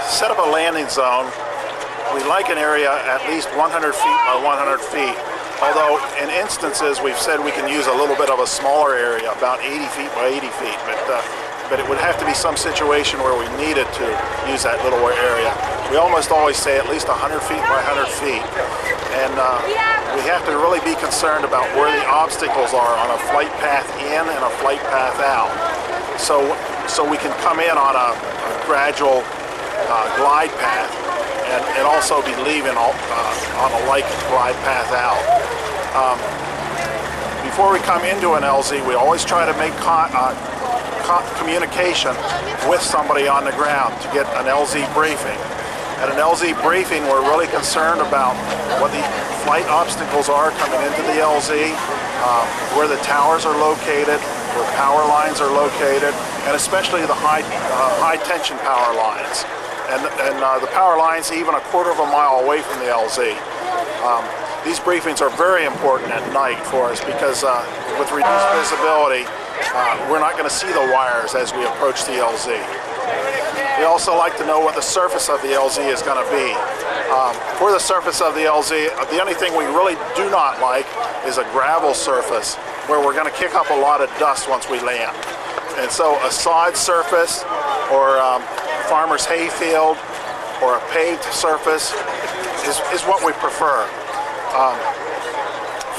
set up a landing zone, we like an area at least 100 feet by 100 feet. Although in instances we've said we can use a little bit of a smaller area, about 80 feet by 80 feet, but it would have to be some situation where we needed to use that little area. We almost always say at least 100 feet by 100 feet, and we have to really be concerned about where the obstacles are on a flight path in and a flight path out. So we can come in on a gradual glide path and also be leaving on a like glide path out. Before we come into an LZ, we always try to make communication with somebody on the ground to get an LZ briefing. At an LZ briefing, we're really concerned about what the flight obstacles are coming into the LZ, where the towers are located, where power lines are located, and especially the high tension power lines. And the power lines even a quarter of a mile away from the LZ. These briefings are very important at night for us because with reduced visibility, we're not going to see the wires as we approach the LZ. We also like to know what the surface of the LZ is going to be. For the surface of the LZ, the only thing we really do not like is a gravel surface where we're going to kick up a lot of dust once we land. And so a sod surface or farmer's hayfield or a paved surface is what we prefer.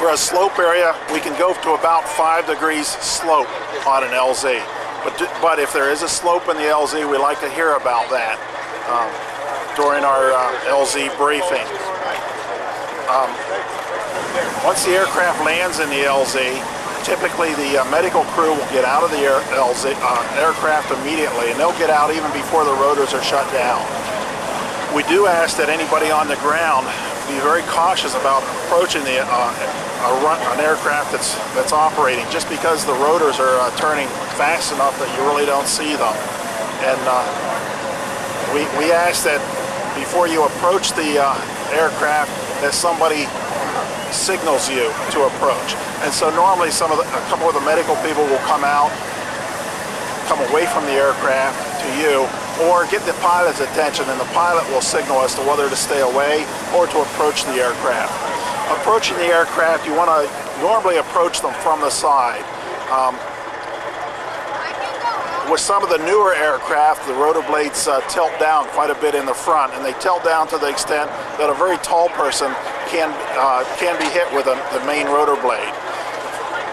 For a slope area, we can go to about 5 degrees slope on an LZ. But if there is a slope in the LZ, we like to hear about that during our LZ briefing. Once the aircraft lands in the LZ, typically the medical crew will get out of the aircraft immediately, and they'll get out even before the rotors are shut down. We do ask that anybody on the ground be very cautious about approaching an aircraft that's operating, just because the rotors are turning fast enough that you really don't see them. And we ask that before you approach the aircraft, that somebody signals you to approach. And so normally a couple of the medical people will come away from the aircraft to you, or get the pilot's attention, and the pilot will signal as to whether to stay away or to approach the aircraft. Approaching the aircraft, you want to normally approach them from the side. With some of the newer aircraft, the rotor blades tilt down quite a bit in the front, and they tilt down to the extent that a very tall person can be hit with the main rotor blade.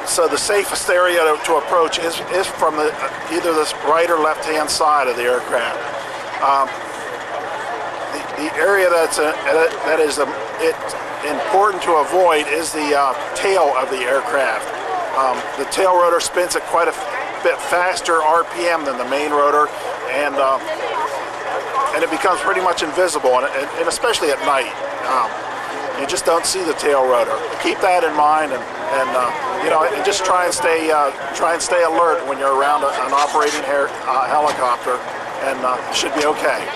So the safest area to approach is from either the right or left-hand side of the aircraft. The area that is important to avoid is the tail of the aircraft. The tail rotor spins at quite a bit faster RPM than the main rotor, and it becomes pretty much invisible, and especially at night. You just don't see the tail rotor. Keep that in mind, and just try and stay alert when you're around an operating helicopter, and it should be okay.